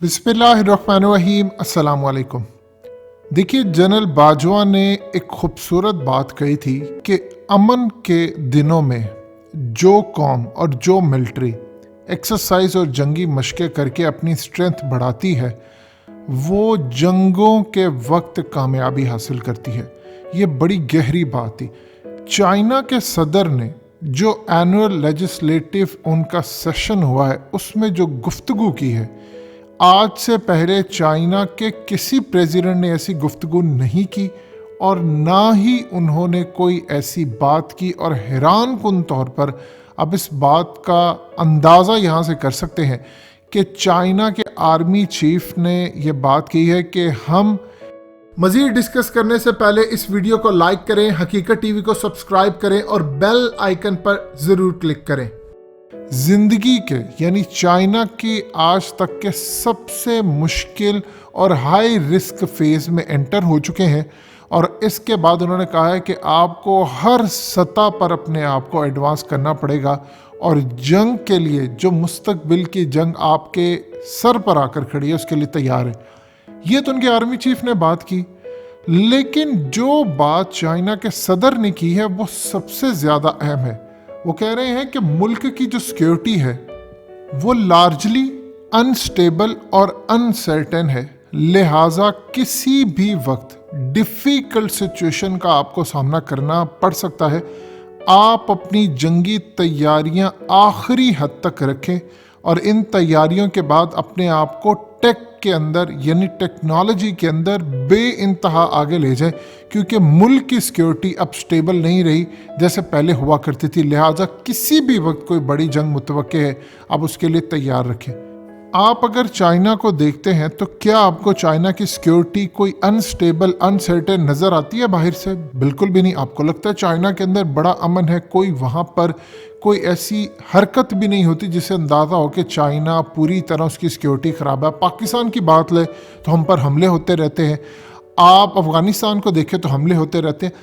बिस्मिल्लाहिर्रहमानिर्रहीम। अस्सलाम वालेकुम। देखिए, जनरल बाजवा ने एक खूबसूरत बात कही थी कि अमन के दिनों में जो कौम और जो मिलिट्री एक्सरसाइज और जंगी मशक़ें करके अपनी स्ट्रेंथ बढ़ाती है, वो जंगों के वक्त कामयाबी हासिल करती है। ये बड़ी गहरी बात थी। चाइना के सदर ने जो एनुअल लेजिस्लेटिव उनका सेशन हुआ है, उसमें जो गुफ्तगू की है, आज से पहले चाइना के किसी प्रेसिडेंट ने ऐसी गुफ्तगू नहीं की और ना ही उन्होंने कोई ऐसी बात की। और हैरान कुन तौर पर अब इस बात का अंदाज़ा यहाँ से कर सकते हैं कि चाइना के आर्मी चीफ ने ये बात की है कि हम मज़ीद डिस्कस करने से पहले इस वीडियो को लाइक करें, हकीकत टीवी को सब्सक्राइब करें और बेल आइकन पर ज़रूर क्लिक करें। ज़िंदगी के यानी चाइना की आज तक के सबसे मुश्किल और हाई रिस्क फेज़ में एंटर हो चुके हैं और इसके बाद उन्होंने कहा है कि आपको हर सतह पर अपने आप को एडवांस करना पड़ेगा और जंग के लिए जो मुस्तकबिल की जंग आपके सर पर आकर खड़ी है उसके लिए तैयार है। ये तो उनके आर्मी चीफ ने बात की, लेकिन जो बात चाइना के सदर ने की है वो सबसे ज़्यादा अहम है। वो कह रहे हैं कि मुल्क की जो सिक्योरिटी है वो लार्जली अनस्टेबल और अनसर्टेन है, लिहाजा किसी भी वक्त डिफ़िकल्ट सिचुएशन का आपको सामना करना पड़ सकता है। आप अपनी जंगी तैयारियां आखिरी हद तक रखें और इन तैयारियों के बाद अपने आप को टेक के अंदर यानी टेक्नोलॉजी के अंदर बेइंतहा आगे ले जाएं, क्योंकि मुल्क की सिक्योरिटी अब स्टेबल नहीं रही जैसे पहले हुआ करती थी। लिहाजा किसी भी वक्त कोई बड़ी जंग मुतवक्के है, आप उसके लिए तैयार रखें। आप अगर चाइना को देखते हैं तो क्या आपको चाइना की सिक्योरिटी कोई अनस्टेबल अनसर्टेन नज़र आती है बाहर से? बिल्कुल भी नहीं। आपको लगता है चाइना के अंदर बड़ा अमन है, कोई वहाँ पर कोई ऐसी हरकत भी नहीं होती जिससे अंदाज़ा हो कि चाइना पूरी तरह उसकी सिक्योरिटी ख़राब है। पाकिस्तान की बात ले तो हम पर हमले होते रहते हैं, आप अफ़गानिस्तान को देखें तो हमले होते रहते हैं,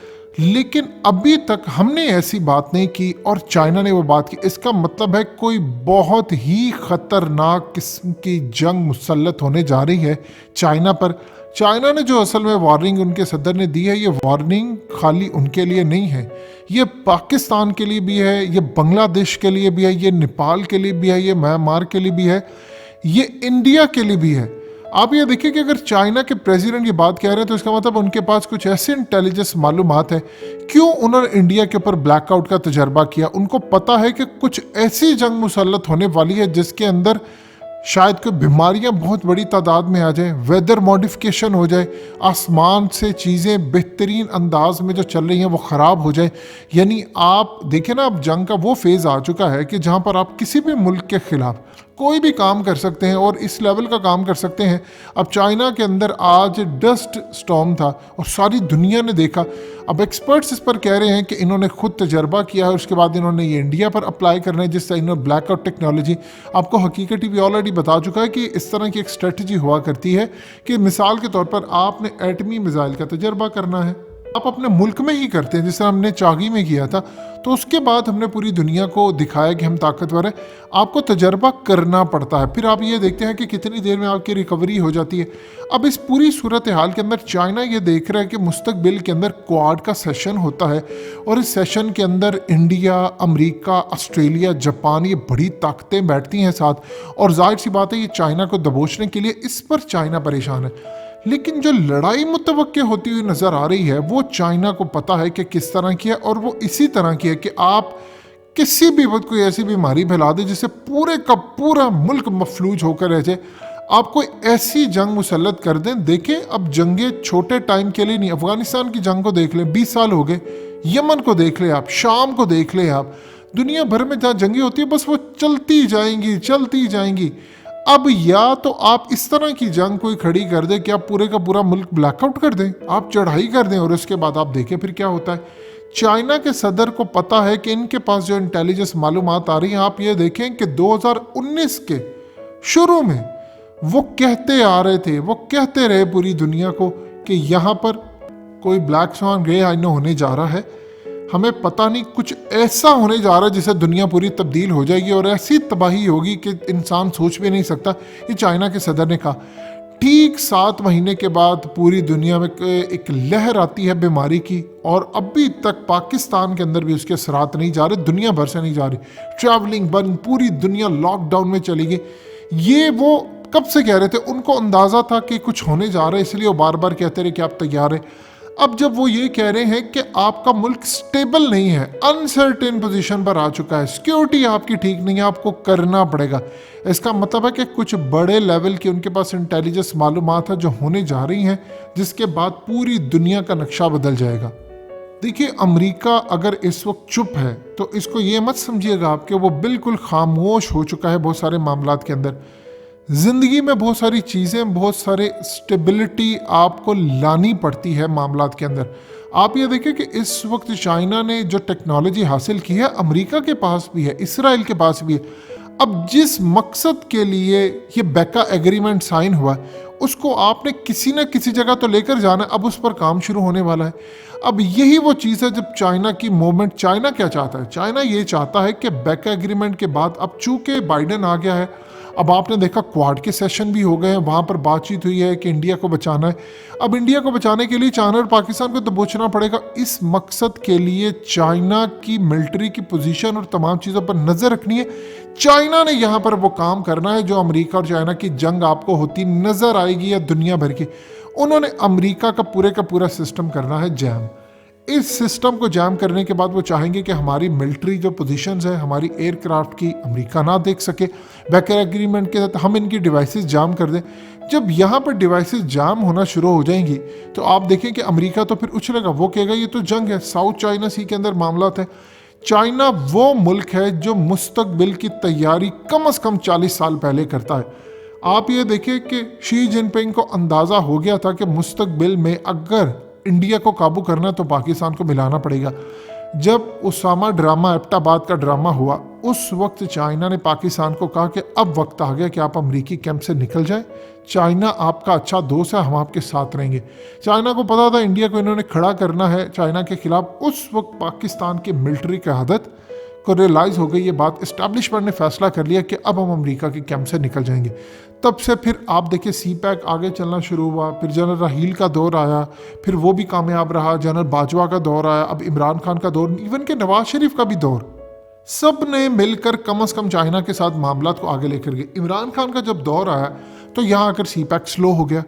लेकिन अभी तक हमने ऐसी बात नहीं की और चाइना ने वो बात की। इसका मतलब है कोई बहुत ही ख़तरनाक किस्म की जंग मुसल्लत होने जा रही है चाइना पर। चाइना ने जो असल में वार्निंग उनके सदर ने दी है, ये वार्निंग खाली उनके लिए नहीं है, ये पाकिस्तान के लिए भी है, ये बांग्लादेश के लिए भी है, ये नेपाल के लिए भी है, ये म्यांमार के लिए भी है, ये इंडिया के लिए भी है। आप ये देखिए कि अगर चाइना के प्रेसिडेंट ये बात कह रहे हैं तो इसका मतलब उनके पास कुछ ऐसे इंटेलिजेंस मालूमात है। क्यों उन्होंने इंडिया के ऊपर ब्लैकआउट का तजर्बा किया? उनको पता है कि कुछ ऐसी जंग मुसल्लत होने वाली है जिसके अंदर शायद कोई बीमारियां बहुत बड़ी तादाद में आ जाए, वेदर मॉडिफिकेशन हो जाए, आसमान से चीज़ें बेहतरीन अंदाज में जो चल रही हैं वो ख़राब हो जाए। यानी आप देखें ना, अब जंग का वो फेज़ आ चुका है कि जहाँ पर आप किसी भी मुल्क के ख़िलाफ़ कोई भी काम कर सकते हैं और इस लेवल का काम कर सकते हैं। अब चाइना के अंदर आज डस्ट स्टॉर्म था और सारी दुनिया ने देखा। अब एक्सपर्ट्स इस पर कह रहे हैं कि इन्होंने खुद तजर्बा किया है, उसके बाद इन्होंने ये इंडिया पर अप्लाई करना है, जिससे इन्होंने ब्लैकआउट टेक्नोलॉजी, आपको हकीकत टीवी ऑलरेडी बता चुका है कि इस तरह की एक स्ट्रेटजी हुआ करती है कि मिसाल के तौर पर आपने एटमी मिसाइल का तजर्बा करना है, आप अपने मुल्क में ही करते हैं, जिस हमने चागी में किया था, तो उसके बाद हमने पूरी दुनिया को दिखाया कि हम ताकतवर हैं। आपको तजर्बा करना पड़ता है, फिर आप ये देखते हैं कि कितनी देर में आपकी रिकवरी हो जाती है। अब इस पूरी सूरत हाल के अंदर चाइना ये देख रहा है कि मुस्तकबिल के अंदर क्वाड का सेशन होता है और इस सेशन के अंदर इंडिया, अमेरिका, ऑस्ट्रेलिया, जापान, ये बड़ी ताकतें बैठती हैं साथ, और जाहिर सी बात है ये चाइना को दबोचने के लिए इस पर चाइना परेशान है। लेकिन जो लड़ाई मुतवक्के होती हुई नज़र आ रही है वो चाइना को पता है कि किस तरह की है, और वो इसी तरह की है कि आप किसी भी वक्त कोई ऐसी बीमारी फैला दे जिससे पूरे का पूरा मुल्क मफलूज होकर रह जाए। आप कोई ऐसी जंग मुसल्लत कर दें। देखें, अब जंगे छोटे टाइम के लिए नहीं, अफगानिस्तान की जंग को देख लें, 20 साल हो गए, यमन को देख लें आप, शाम को देख लें आप, दुनिया भर में जहाँ जंगे होती है बस वो चलती जाएंगी। अब या तो आप इस तरह की जंग कोई खड़ी कर दें कि आप पूरे का पूरा मुल्क ब्लैकआउट कर दें, आप चढ़ाई कर दें, और उसके बाद आप देखें फिर क्या होता है। चाइना के सदर को पता है कि इनके पास जो इंटेलिजेंस मालूमात आ रही हैं, आप ये देखें कि 2019 के शुरू में वो कहते आ रहे थे, वो कहते रहे पूरी दुनिया को कि यहाँ पर कोई ब्लैक स्वान ग्रे आइनो होने जा रहा है। ہمیں پتہ نہیں کچھ ایسا ہونے جا رہا ہے جسے دنیا پوری تبدیل ہو جائے گی اور ایسی تباہی ہوگی کہ انسان سوچ بھی نہیں سکتا. یہ چائنا کے صدر نے کہا. ٹھیک 7 مہینے کے بعد پوری دنیا میں ایک لہر آتی ہے بیماری کی، اور ابھی تک پاکستان کے اندر بھی اس کے اثرات نہیں جا رہے، دنیا بھر سے نہیں جا رہی. ٹریولنگ بند، پوری دنیا لاک ڈاؤن میں چلی گئی. یہ وہ کب سے کہہ رہے تھے، ان کو اندازہ تھا کہ کچھ ہونے جا رہا ہے، اس لیے وہ بار بار کہتے رہے کہ آپ تیار ہیں. اب جب وہ یہ کہہ رہے ہیں کہ آپ کا ملک سٹیبل نہیں ہے، انسرٹن پوزیشن پر آ چکا ہے، سیکیورٹی آپ کی ٹھیک نہیں ہے، آپ کو کرنا پڑے گا، اس کا مطلب ہے کہ کچھ بڑے لیول کی ان کے پاس انٹیلیجنس معلومات ہے جو ہونے جا رہی ہیں، جس کے بعد پوری دنیا کا نقشہ بدل جائے گا. دیکھیے، امریکہ اگر اس وقت چپ ہے تو اس کو یہ مت سمجھیے گا آپ کہ وہ بالکل خاموش ہو چکا ہے بہت سارے معاملات کے اندر. زندگی میں بہت ساری چیزیں، بہت سارے سٹیبلٹی آپ کو لانی پڑتی ہے معاملات کے اندر. آپ یہ دیکھیں کہ اس وقت چائنا نے جو ٹیکنالوجی حاصل کی ہے، امریکہ کے پاس بھی ہے، اسرائیل کے پاس بھی ہے. اب جس مقصد کے لیے یہ بیکا ایگریمنٹ سائن ہوا ہے، اس کو آپ نے کسی نہ کسی جگہ تو لے کر جانا ہے. اب اس پر کام شروع ہونے والا ہے. اب یہی وہ چیز ہے جب چائنا کی موومنٹ. چائنا کیا چاہتا ہے؟ چائنا یہ چاہتا ہے کہ بیکا ایگریمنٹ کے بعد، اب چونکہ بائیڈن آ گیا ہے، اب آپ نے دیکھا کواد کے سیشن بھی ہو گئے ہیں، وہاں پر بات چیت ہوئی ہے کہ انڈیا کو بچانا ہے. اب انڈیا کو بچانے کے لیے چائنا اور پاکستان کو دبوچنا پڑے گا. اس مقصد کے لیے چائنا کی ملٹری کی پوزیشن اور تمام چیزوں پر نظر رکھنی ہے. چائنا نے یہاں پر وہ کام کرنا ہے جو امریکہ اور چائنا کی جنگ آپ کو ہوتی نظر آئے گی یا دنیا بھر کی. انہوں نے امریکہ کا پورا سسٹم کرنا ہے جام. اس سسٹم کو جام کرنے کے بعد وہ چاہیں گے کہ ہماری ملٹری جو پوزیشنز ہیں، ہماری ایئر کرافٹ کی، امریکہ نہ دیکھ سکے. بیکر ایگریمنٹ کے تحت ہم ان کی ڈیوائسز جام کر دیں. جب یہاں پر ڈیوائسز جام ہونا شروع ہو جائیں گی تو آپ دیکھیں کہ امریکہ تو پھر اچھلے گا، وہ کہے گا یہ تو جنگ ہے. ساؤتھ چائنا سی کے اندر معاملات ہیں. چائنا وہ ملک ہے جو مستقبل کی تیاری کم از کم 40 سال پہلے کرتا ہے. آپ یہ دیکھیں کہ شی جن پنگ کو اندازہ ہو گیا تھا کہ مستقبل میں اگر انڈیا کو قابو کرنا تو پاکستان کو ملانا پڑے گا. جب اسامہ ڈرامہ، ایبٹ آباد کا ڈرامہ ہوا، اس وقت چائنا نے پاکستان کو کہا کہ اب وقت آ گیا کہ آپ امریکی کیمپ سے نکل جائیں. چائنا آپ کا اچھا دوست ہے، ہم آپ کے ساتھ رہیں گے. چائنا کو پتا تھا انڈیا کو انہوں نے کھڑا کرنا ہے چائنا کے خلاف. اس وقت پاکستان کی ملٹری قیادت کو ریلائز ہو گئی یہ بات. اسٹیبلشمنٹ نے فیصلہ کر لیا کہ اب ہم امریکہ کے کیمپ سے نکل جائیں گے. تب سے پھر آپ دیکھیں سی پیک آگے چلنا شروع ہوا. پھر جنرل راحیل کا دور آیا، پھر وہ بھی کامیاب رہا. جنرل باجوہ کا دور آیا، اب عمران خان کا دور، ایون کہ نواز شریف کا بھی دور. سب نے مل کر کم از کم چائنا کے ساتھ معاملات کو آگے لے کر گئے. عمران خان کا جب دور آیا تو یہاں آ کر سی پیک سلو ہو گیا.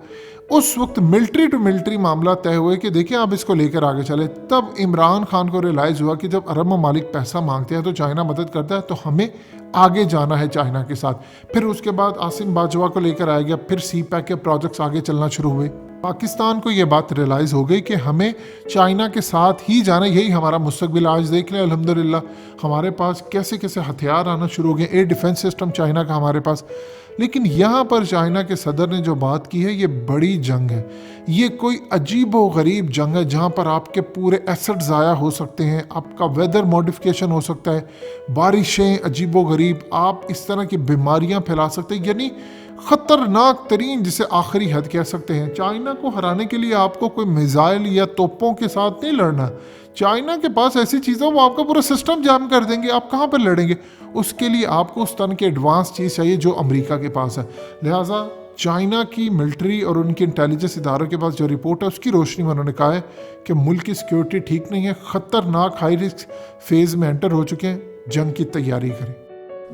اس وقت ملٹری ٹو ملٹری معاملات طے ہوئے کہ دیکھیں آپ اس کو لے کر آگے چلے. تب عمران خان کو ریلائز ہوا کہ جب عرب ممالک پیسہ مانگتے ہیں تو چائنا مدد کرتا ہے، تو ہمیں آگے جانا ہے چائنا کے ساتھ. پھر اس کے بعد عاصم باجوہ کو لے کر آیا گیا. پھر سی پیک کے پروجیکٹس آگے چلنا شروع ہوئے. پاکستان کو یہ بات ریلائز ہو گئی کہ ہمیں چائنا کے ساتھ ہی جانا، یہی ہمارا مستقبل. آج دیکھ لیں الحمدللہ ہمارے پاس کیسے کیسے ہتھیار آنا شروع ہو گئے. ایئر ڈیفنس سسٹم چائنا کا ہمارے پاس. لیکن یہاں پر چائنا کے صدر نے جو بات کی ہے، یہ بڑی جنگ ہے. یہ کوئی عجیب و غریب جنگ ہے جہاں پر آپ کے پورے ایسٹ ضائع ہو سکتے ہیں، آپ کا ویدر موڈیفیکیشن ہو سکتا ہے، بارشیں عجیب و غریب، آپ اس طرح کی بیماریاں پھیلا سکتے ہیں. یعنی خطرناک ترین، جسے آخری حد کہہ سکتے ہیں. چائنا کو ہرانے کے لیے آپ کو کوئی میزائل یا توپوں کے ساتھ نہیں لڑنا. چائنا کے پاس ایسی چیزیں وہ آپ کا پورا سسٹم جام کر دیں گے. آپ کہاں پر لڑیں گے؟ اس کے لیے آپ کو اس طرح کی ایڈوانس چیز چاہیے جو امریکہ کے پاس ہے. لہٰذا چائنا کی ملٹری اور ان کے انٹیلیجنس اداروں کے پاس جو رپورٹ ہے، اس کی روشنی میں انہوں نے کہا ہے کہ ملک کی سیکیورٹی ٹھیک نہیں ہے، خطرناک ہائی رسک فیز میں انٹر ہو چکے ہیں. جنگ کی تیاری کریں.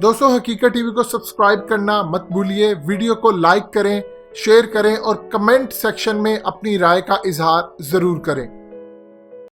دوستو، حقیقت ٹی وی کو سبسکرائب کرنا مت بھولیے. ویڈیو کو لائک کریں، شیئر کریں اور کمنٹ سیکشن میں اپنی رائے کا اظہار ضرور کریں.